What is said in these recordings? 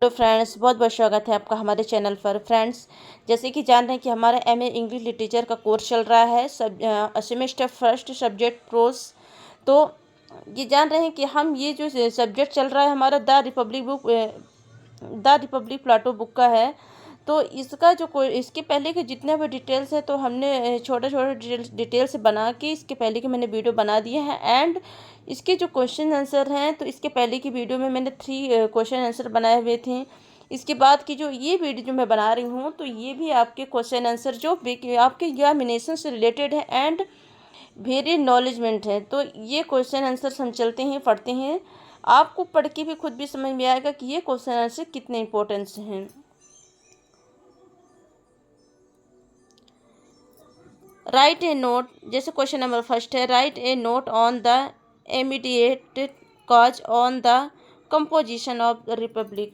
तो फ्रेंड्स, बहुत बहुत स्वागत है आपका हमारे चैनल पर। फ्रेंड्स, जैसे कि जान रहे हैं कि हमारा एमए इंग्लिश लिटरेचर का कोर्स चल रहा है, सेमेस्टर फर्स्ट सब्जेक्ट प्रोस। तो ये जान रहे हैं कि हम ये जो सब्जेक्ट चल रहा है हमारा द रिपब्लिक प्लाटो बुक का है। तो इसका इसके पहले के जितने भी डिटेल्स है तो हमने छोटे छोटे डिटेल्स बना के इसके पहले के मैंने वीडियो बना दिए हैं। एंड इसके जो क्वेश्चन आंसर हैं तो इसके पहले की वीडियो में मैंने 3 क्वेश्चन आंसर बनाए हुए थे। इसके बाद की जो ये वीडियो जो मैं बना रही हूँ तो ये भी आपके क्वेश्चन आंसर जो आपके एग्जामिनेशन से रिलेटेड है एंड वेरी नॉलेजमेंट है। तो ये क्वेश्चन आंसर हम चलते हैं पढ़ते हैं, आपको पढ़ के भी खुद भी समझ में आएगा कि ये क्वेश्चन आंसर कितने इंपॉर्टेंस हैं। राइट ए नोट, जैसे क्वेश्चन नंबर फर्स्ट है, right A note on the immediate cause on the composition of the republic.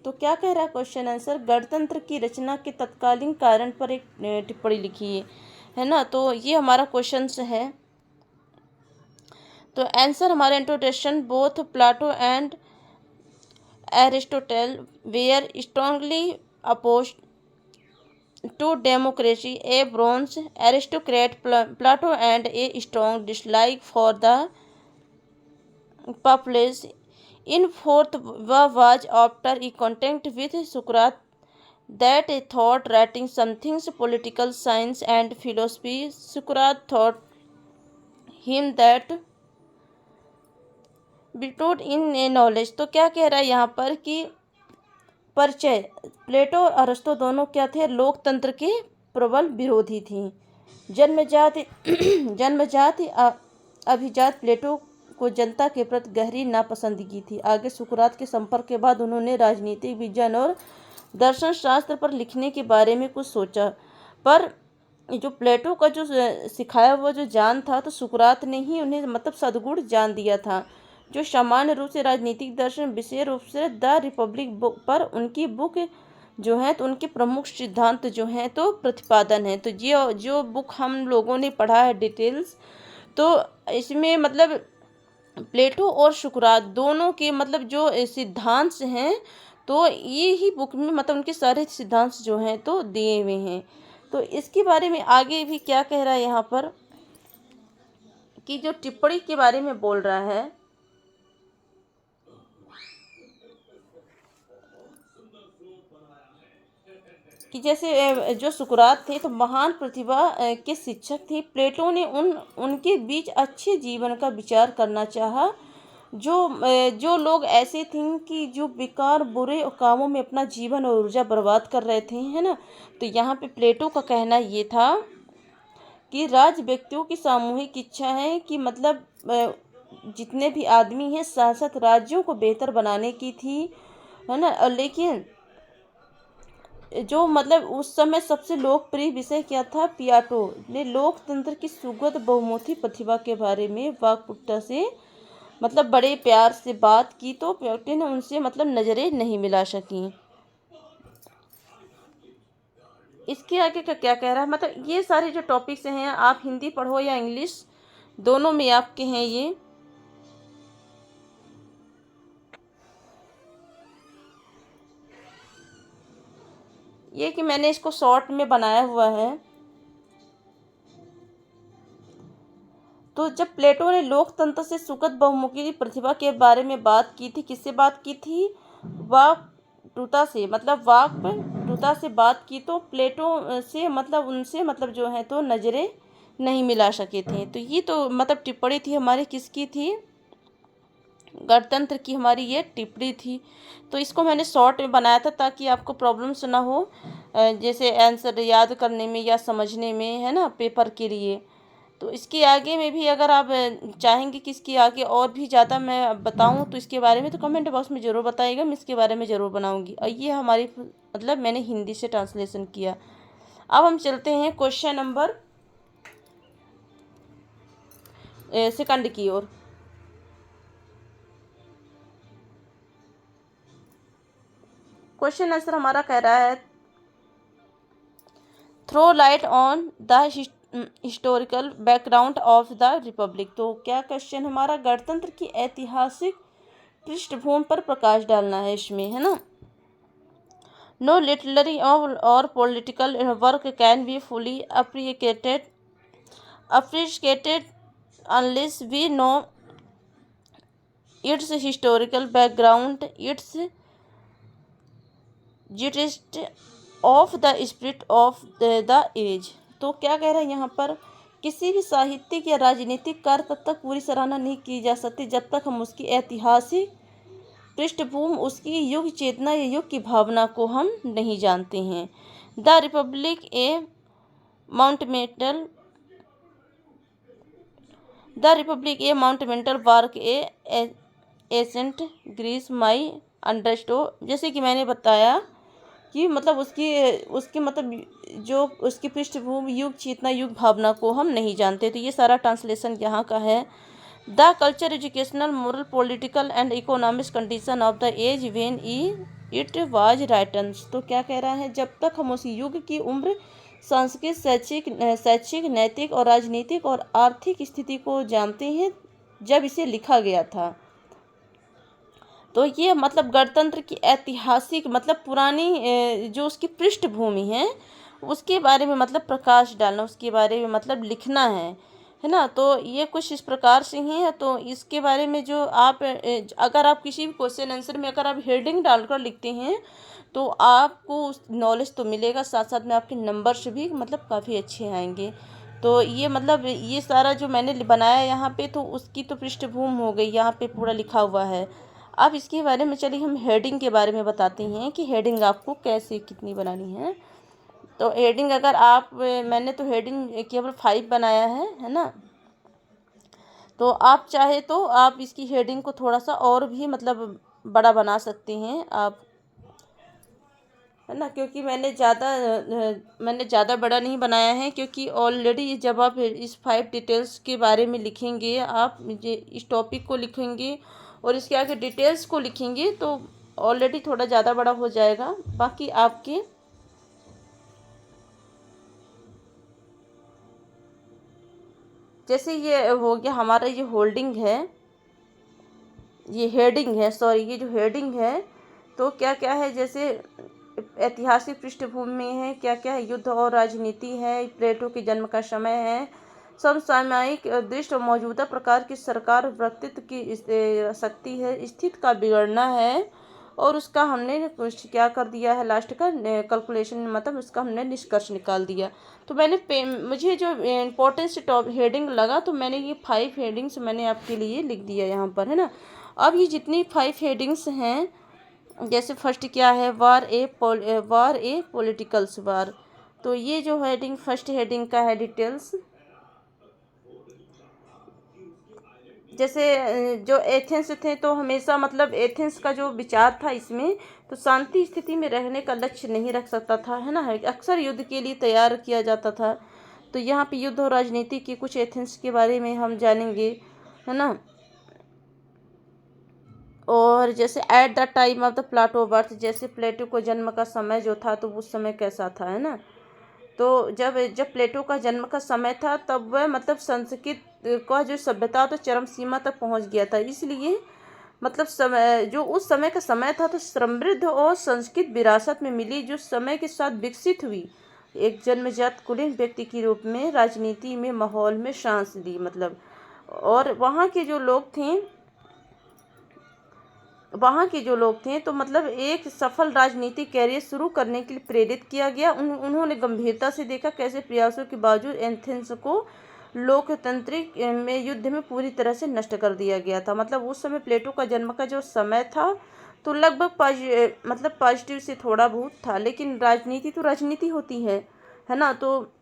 तो क्या कह रहा है क्वेश्चन आंसर, गणतंत्र की रचना के तत्कालीन कारण पर एक टिप्पणी लिखी है ना। तो ये हमारा क्वेश्चन है। तो आंसर हमारा introduction, both Plato and Aristotle were strongly opposed to democracy, a bronze aristocrat Plato and a strong dislike for the populace. In fourth was after a contact with Socrates that a thought writing some things political science and philosophy. Socrates taught him that bestowed in a knowledge। तो क्या कह रहा है यहाँ पर कि परिचय, प्लेटो और अरस्तु दोनों क्या थे, लोकतंत्र के प्रबल विरोधी थी। जन्मजात अभिजात प्लेटो को जनता के प्रति गहरी नापसंदगी थी। आगे सुकरात के संपर्क के बाद उन्होंने राजनीतिक विज्ञान और दर्शन शास्त्र पर लिखने के बारे में कुछ सोचा, पर जो प्लेटो का जो सिखाया हुआ जो ज्ञान था तो सुकरात ने ही उन्हें मतलब सद्गुण जान दिया था, जो सामान्य रूप से राजनीतिक दर्शन विशेष रूप से द रिपब्लिक बुक पर उनकी बुक जो है तो उनके प्रमुख सिद्धांत जो हैं तो प्रतिपादन है। तो जो बुक हम लोगों ने पढ़ा है डिटेल्स, तो इसमें मतलब प्लेटो और सुकरात दोनों के मतलब जो सिद्धांत हैं तो ये ही बुक में मतलब उनके सारे सिद्धांत जो हैं तो दिए हुए हैं। तो इसके बारे में आगे भी क्या कह रहा है यहाँ पर कि जो टिप्पणी के बारे में बोल रहा है कि जैसे जो सुकरात थे तो महान प्रतिभा के शिक्षक थे। प्लेटो ने उनके बीच अच्छे जीवन का विचार करना चाहा, जो लोग ऐसे थे कि जो बेकार बुरे कामों में अपना जीवन और ऊर्जा बर्बाद कर रहे थे, है ना। तो यहाँ पे प्लेटो का कहना ये था कि राज व्यक्तियों की सामूहिक इच्छा है कि मतलब जितने भी आदमी हैं साथ साथ राज्यों को बेहतर बनाने की थी, है ना। और लेकिन जो मतलब उस समय सबसे लोकप्रिय विषय क्या था, प्लाटो ने लोकतंत्र की सुगत बहुमुखी प्रतिभा के बारे में वाकपटुता से मतलब बड़े प्यार से बात की, तो प्लेटो ने उनसे मतलब नज़रें नहीं मिला सकी। इसके आगे का क्या कह रहा है, मतलब ये सारे जो टॉपिक्स हैं आप हिंदी पढ़ो या इंग्लिश दोनों में आपके हैं ये कि मैंने इसको शॉर्ट में बनाया हुआ है। तो जब प्लेटो ने लोकतंत्र से सुगत बहुमुखी प्रतिभा के बारे में बात की थी, किससे बात की थी, वाकपटुता से, मतलब वाकपटुता से बात की, तो प्लेटो से मतलब उनसे मतलब जो है तो नज़रें नहीं मिला सके थे। तो ये तो मतलब टिप्पणी थी हमारी, किसकी थी, गणतंत्र की हमारी ये टिप्पणी थी। तो इसको मैंने शॉर्ट में बनाया था ताकि आपको प्रॉब्लम्स ना हो जैसे आंसर याद करने में या समझने में, है ना, पेपर के लिए। तो इसके आगे में भी अगर आप चाहेंगे कि इसके आगे और भी ज़्यादा मैं बताऊं तो इसके बारे में तो कमेंट बॉक्स में ज़रूर बताइएगा, मैं इसके बारे में ज़रूर बनाऊंगी। और ये हमारी मतलब मैंने हिंदी से ट्रांसलेशन किया। अब हम चलते हैं क्वेश्चन नंबर सेकंड की ओर। क्वेश्चन आंसर हमारा कह रहा है, throw light on the historical background of the republic. तो क्या क्वेश्चन हमारा, गणतंत्र की ऐतिहासिक पृष्ठभूमि पर प्रकाश डालना है इसमें, है ना। नो लिटरेरी और political work can be fully appreciated unless we know its historical background, its gist of the spirit of the age। तो क्या कह रहे हैं यहाँ पर, किसी भी साहित्यिक या राजनीतिक कार्य तब तक पूरी सराहना नहीं की जा सकती जब तक हम उसकी ऐतिहासिक पृष्ठभूमि, उसकी युग चेतना या युग की भावना को हम नहीं जानते हैं। The republic a monumental work a ascent Greece my understood. जैसे कि मैंने बताया कि मतलब उसकी मतलब जो उसकी पृष्ठभूमि, युग चेतना, युग भावना को हम नहीं जानते। तो ये सारा ट्रांसलेशन यहाँ का है। The culture, educational, moral, political and economic condition of the age when it was written. तो क्या कह रहा है, जब तक हम उस युग की उम्र, सांस्कृतिक, शैक्षिक, नैतिक और राजनीतिक और आर्थिक स्थिति को जानते हैं जब इसे लिखा गया था। तो ये मतलब गणतंत्र की ऐतिहासिक मतलब पुरानी जो उसकी पृष्ठभूमि है उसके बारे में मतलब प्रकाश डालना, उसके बारे में मतलब लिखना है ना। तो ये कुछ इस प्रकार से ही है। तो इसके बारे में जो आप अगर आप किसी भी क्वेश्चन आंसर में अगर आप हेडिंग डालकर लिखते हैं तो आपको नॉलेज तो मिलेगा, साथ साथ में आपके नंबर्स भी मतलब काफ़ी अच्छे आएंगे। तो ये मतलब ये सारा जो मैंने बनाया यहाँ पे, तो उसकी तो पृष्ठभूमि हो गई, यहाँ पे पूरा लिखा हुआ है। अब इसके बारे में चलिए हम हेडिंग के बारे में बताते हैं कि हेडिंग आपको कैसे कितनी बनानी है। तो हेडिंग अगर आप मैंने तो हेडिंग केवल 5 बनाया है ना। तो आप चाहे तो आप इसकी हेडिंग को थोड़ा सा और भी मतलब बड़ा बना सकते हैं आप, है ना, क्योंकि मैंने ज़्यादा बड़ा नहीं बनाया है, क्योंकि ऑलरेडी जब आप इस 5 डिटेल्स के बारे में लिखेंगे, आप इस टॉपिक को लिखेंगे और इसके आगे डिटेल्स को लिखेंगे तो ऑलरेडी थोड़ा ज़्यादा बड़ा हो जाएगा। बाकी आपके जैसे ये हो गया हमारा, ये होल्डिंग है, ये हेडिंग है, सॉरी ये जो हेडिंग है, तो क्या क्या है, जैसे ऐतिहासिक पृष्ठभूमि में है, क्या क्या है, युद्ध और राजनीति है, प्लेटो के जन्म का समय है, समसामयिक दृष्टि और मौजूदा प्रकार की सरकार व्यक्तित्व की शक्ति है, स्थिति का बिगड़ना है, और उसका हमने कुछ क्या कर दिया है लास्ट का कैलकुलेशन, मतलब उसका हमने निष्कर्ष निकाल दिया। तो मुझे जो इम्पोर्टेंस टॉप हेडिंग लगा तो मैंने ये 5 हेडिंग्स मैंने आपके लिए लिख दिया यहाँ पर, है ना। अब ये जितनी 5 हेडिंग्स हैं, जैसे फर्स्ट क्या है, वार ए पॉलिटिकल्स वार। तो ये जो हेडिंग फर्स्ट हेडिंग का है डिटेल्स, जैसे जो एथेंस थे तो हमेशा मतलब एथेंस का जो विचार था इसमें, तो शांति स्थिति में रहने का लक्ष्य नहीं रख सकता था, है ना, अक्सर युद्ध के लिए तैयार किया जाता था। तो यहाँ पे युद्ध और राजनीति की कुछ एथेंस के बारे में हम जानेंगे, है ना। और जैसे at the time of the Plato birth, जैसे प्लेटो को जन्म का समय जो था तो उस समय कैसा था, है ना। तो जब प्लेटो का जन्म का समय था तब वह मतलब संस्कृत का जो सभ्यता तो चरम सीमा तक पहुंच गया था, इसलिए मतलब समय जो उस समय का समय था तो समृद्ध और संस्कृत विरासत में मिली, जो समय के साथ विकसित हुई एक जन्मजात कुलीन व्यक्ति के रूप में राजनीति में माहौल में सांस ली मतलब। और वहाँ के जो लोग थे तो मतलब एक सफल राजनीतिक कैरियर शुरू करने के लिए प्रेरित किया गया। उन्होंने गंभीरता से देखा कैसे प्रयासों के बावजूद एथेंस को लोकतांत्रिक में युद्ध में पूरी तरह से नष्ट कर दिया गया था। मतलब उस समय प्लेटो का जन्म का जो समय था तो लगभग मतलब पॉजिटिव से थोड़ा बहुत था, लेकिन राजनीति तो राजनीति होती है ना। तो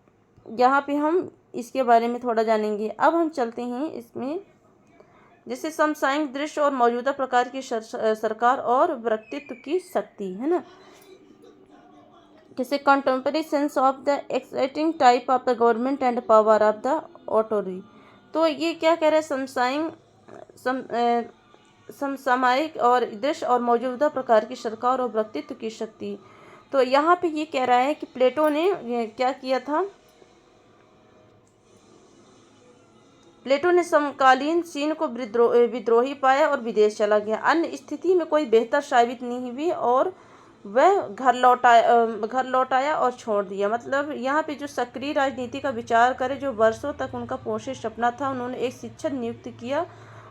यहाँ पे हम इसके बारे में थोड़ा जानेंगे। अब हम चलते हैं इसमें, जैसे समसामयिक दृश्य और मौजूदा प्रकार की सरकार और व्यक्तित्व की शक्ति, है ना। जैसे contemporary sense of the exciting type of the government and power of the authority. तो ये क्या कह रहे हैं, समसामयिक और दृश्य और मौजूदा प्रकार की सरकार और व्यक्तित्व की शक्ति। तो यहाँ पे ये कह रहा है कि प्लेटो ने क्या किया था, प्लेटो ने समकालीन चीन को विद्रोही पाया और विदेश चला गया। अन्य स्थिति में कोई बेहतर साबित नहीं हुई और वह घर लौटाया और छोड़ दिया। मतलब यहाँ पे जो सक्रिय राजनीति का विचार करे, जो वर्षों तक उनका पोषित सपना था, उन्होंने एक शिक्षक नियुक्त किया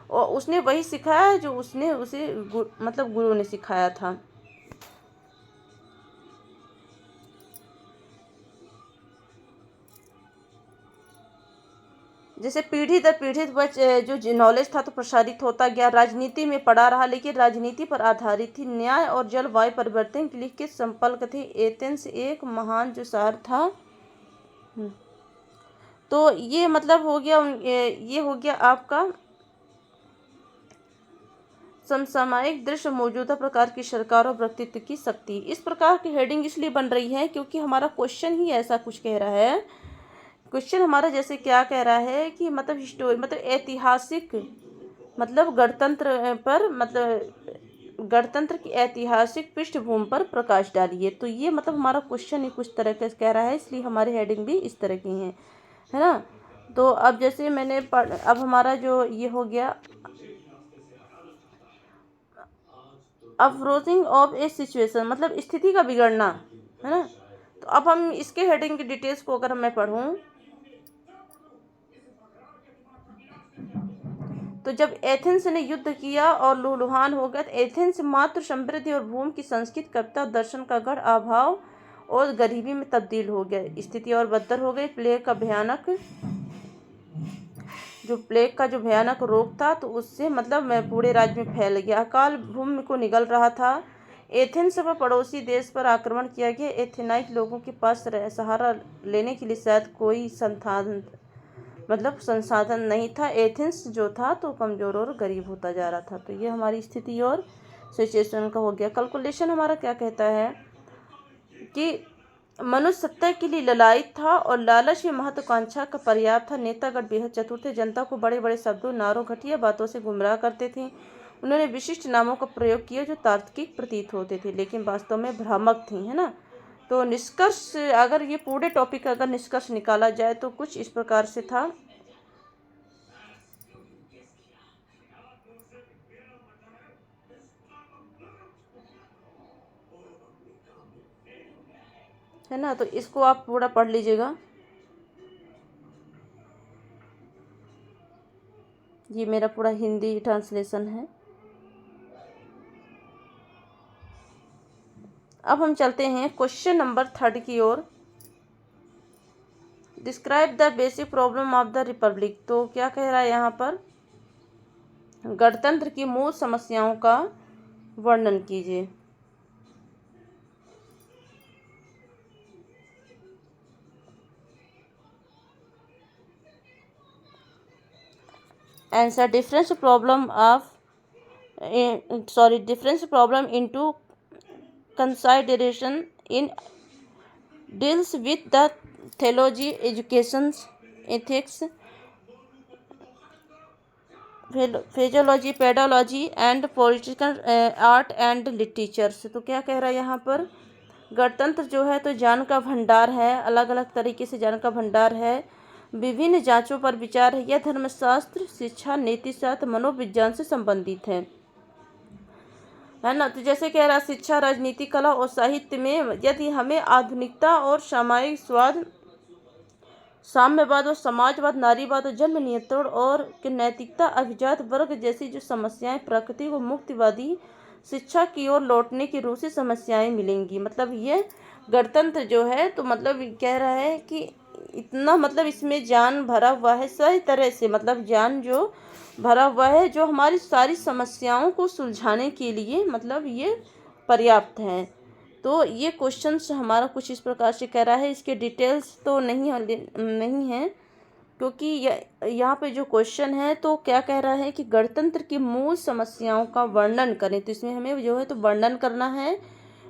और उसने वही सिखाया जो उसने उसे मतलब गुरु ने सिखाया था। जैसे पीढ़ी दर पीढ़ी जो नॉलेज था तो प्रसारित होता गया, राजनीति में पड़ा रहा, लेकिन राजनीति पर आधारित थी। न्याय और जलवायु परिवर्तन के लिए किस संपर्क थे? एथेंस एक महान जो शहर था। तो ये मतलब हो गया ये हो गया आपका समसामयिक दृश्य, मौजूदा प्रकार की सरकार और व्यक्तित्व की शक्ति। इस प्रकार की हेडिंग इसलिए बन रही है क्योंकि हमारा क्वेश्चन ही ऐसा कुछ कह रहा है। क्वेश्चन हमारा जैसे क्या कह रहा है कि मतलब हिस्टोरी मतलब ऐतिहासिक मतलब गणतंत्र पर मतलब गणतंत्र की ऐतिहासिक पृष्ठभूमि पर प्रकाश डालिए। तो ये मतलब हमारा क्वेश्चन ही कुछ तरह का कह रहा है, इसलिए हमारी हेडिंग भी इस तरह की है ना। तो अब जैसे मैंने अब हमारा जो ये हो गया अफरोजिंग ऑफ ए सिचुएशन, मतलब स्थिति का बिगड़ना, है ना। तो अब हम इसके हेडिंग की डिटेल्स को अगर मैं पढ़ूं तो जब एथेंस ने युद्ध किया और लूलुहान हो गया, तो एथेंस मात्र समृद्धि और भूमि की संस्कृत कविता दर्शन का गढ़ अभाव और गरीबी में तब्दील हो गया। स्थिति और बदतर हो गई। प्लेग का जो भयानक रोग था तो उससे मतलब पूरे राज्य में फैल गया। अकाल भूमि को निगल रहा था। एथेंस पर पड़ोसी देश पर आक्रमण किया गया। एथेनाइट लोगों के पास सहारा लेने के लिए शायद कोई संसाधन नहीं था। एथेंस जो था तो कमज़ोर और गरीब होता जा रहा था। तो ये हमारी स्थिति और सिचुएशन का हो गया। कैलकुलेशन हमारा क्या कहता है कि मनुष्य सत्ता के लिए ललायित था और लालच में महत्वाकांक्षा का पर्याप्त था। नेतागण बेहद चतुर थे, जनता को बड़े बड़े शब्दों, नारों, घटिया बातों से गुमराह करते थे। उन्होंने विशिष्ट नामों का प्रयोग किया जो तार्किक प्रतीत होते थे लेकिन वास्तव में भ्रामक थे, है ना। तो निष्कर्ष, अगर ये पूरे टॉपिक का अगर निष्कर्ष निकाला जाए तो कुछ इस प्रकार से था। है ना, तो इसको आप पूरा पढ़ लीजिएगा। ये मेरा पूरा हिंदी ट्रांसलेशन है। अब हम चलते हैं क्वेश्चन नंबर 3 की ओर। Describe the basic problem of the republic. तो क्या कह रहा है यहाँ पर, गणतंत्र की मूल समस्याओं का वर्णन कीजिए। Answer, difference problem into consideration in deals with the theology, education, ethics, philology, pedagogy and political art and literature। तो क्या कह रहा है यहाँ पर, गणतंत्र जो है तो ज्ञान का भंडार है, अलग अलग तरीके से ज्ञान का भंडार है, विभिन्न जांचों पर विचार है। यह धर्मशास्त्र, शिक्षा, नीतिशास्त्र, मनोविज्ञान से संबंधित है ना। तो जैसे कह रहा, शिक्षा, राजनीति, कला और साहित्य में यदि हमें आधुनिकता और सामाजिक स्वाद, साम्यवाद और समाजवाद, नारीवाद और जन्म नियंत्रण और नैतिकता, अभिजात वर्ग जैसी जो समस्याएं, प्रकृति को मुक्तिवादी शिक्षा की ओर लौटने की रूसी समस्याएं मिलेंगी। मतलब ये गणतंत्र जो है तो मतलब कह रहा है कि इतना मतलब इसमें ज्ञान भरा हुआ है, सही तरह से मतलब ज्ञान जो भरा हुआ है जो हमारी सारी समस्याओं को सुलझाने के लिए मतलब ये पर्याप्त है। तो ये क्वेश्चन हमारा कुछ इस प्रकार से कह रहा है। इसके डिटेल्स तो नहीं है क्योंकि यहाँ पे जो क्वेश्चन है तो क्या कह रहा है कि गणतंत्र की मूल समस्याओं का वर्णन करें। तो इसमें हमें जो है तो वर्णन करना है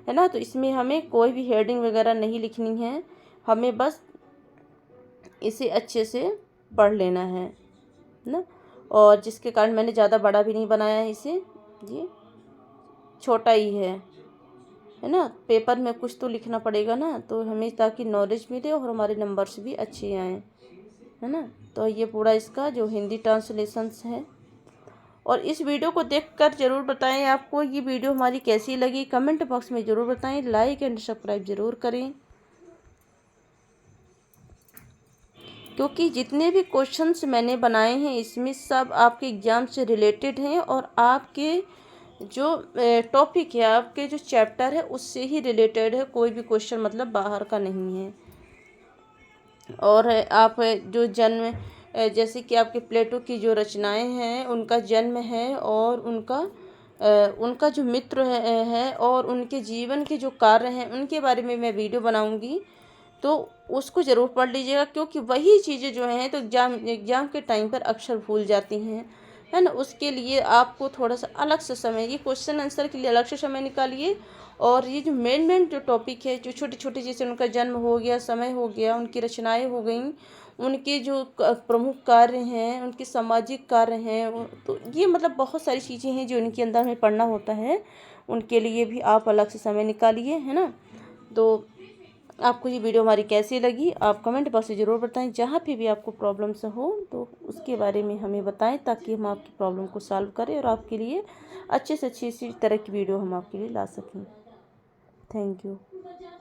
ना। तो इसमें हमें कोई भी हेडिंग वगैरह नहीं लिखनी है, हमें बस इसे अच्छे से पढ़ लेना है ना। और जिसके कारण मैंने ज़्यादा बड़ा भी नहीं बनाया है इसे, ये छोटा ही है ना। पेपर में कुछ तो लिखना पड़ेगा ना, तो हमें ताकि नॉलेज मिले और हमारे नंबर्स भी अच्छे आएँ, है ना। तो ये पूरा इसका जो हिंदी ट्रांसलेशंस है और इस वीडियो को देखकर ज़रूर बताएं आपको ये वीडियो हमारी कैसी लगी। कमेंट बॉक्स में ज़रूर बताएं। लाइक एंड सब्सक्राइब ज़रूर करें, क्योंकि जितने भी क्वेश्चंस मैंने बनाए हैं इसमें सब आपके एग्ज़ाम से रिलेटेड हैं और आपके जो टॉपिक है, आपके जो चैप्टर है उससे ही रिलेटेड है। कोई भी क्वेश्चन मतलब बाहर का नहीं है। और आप जो जन्म जैसे कि आपके प्लेटो की जो रचनाएं हैं उनका जन्म है और उनका जो मित्र है और उनके जीवन के जो कार्य हैं उनके बारे में मैं वीडियो बनाऊंगी, तो उसको ज़रूर पढ़ लीजिएगा। क्योंकि वही चीज़ें जो हैं तो एग्ज़ाम के टाइम पर अक्सर भूल जाती हैं, है ना। उसके लिए आपको थोड़ा सा अलग से समय, ये क्वेश्चन आंसर के लिए अलग से समय निकालिए। और ये जो मेन जो टॉपिक है, जो छोटे छोटे, जैसे उनका जन्म हो गया, समय हो गया, उनकी रचनाएं हो गई, उनके जो प्रमुख कार्य हैं, उनके सामाजिक कार्य हैं, तो ये मतलब बहुत सारी चीज़ें हैं जो उनके अंदर में पढ़ना होता है। उनके लिए भी आप अलग से समय निकालिए, है ना। तो आपको ये वीडियो हमारी कैसी लगी आप कमेंट बॉक्स में ज़रूर बताएं। जहाँ पे भी आपको प्रॉब्लम्स हो तो उसके बारे में हमें बताएं, ताकि हम आपकी प्रॉब्लम को सॉल्व करें और आपके लिए अच्छे से अच्छी इसी तरह की वीडियो हम आपके लिए ला सकें। Thank you.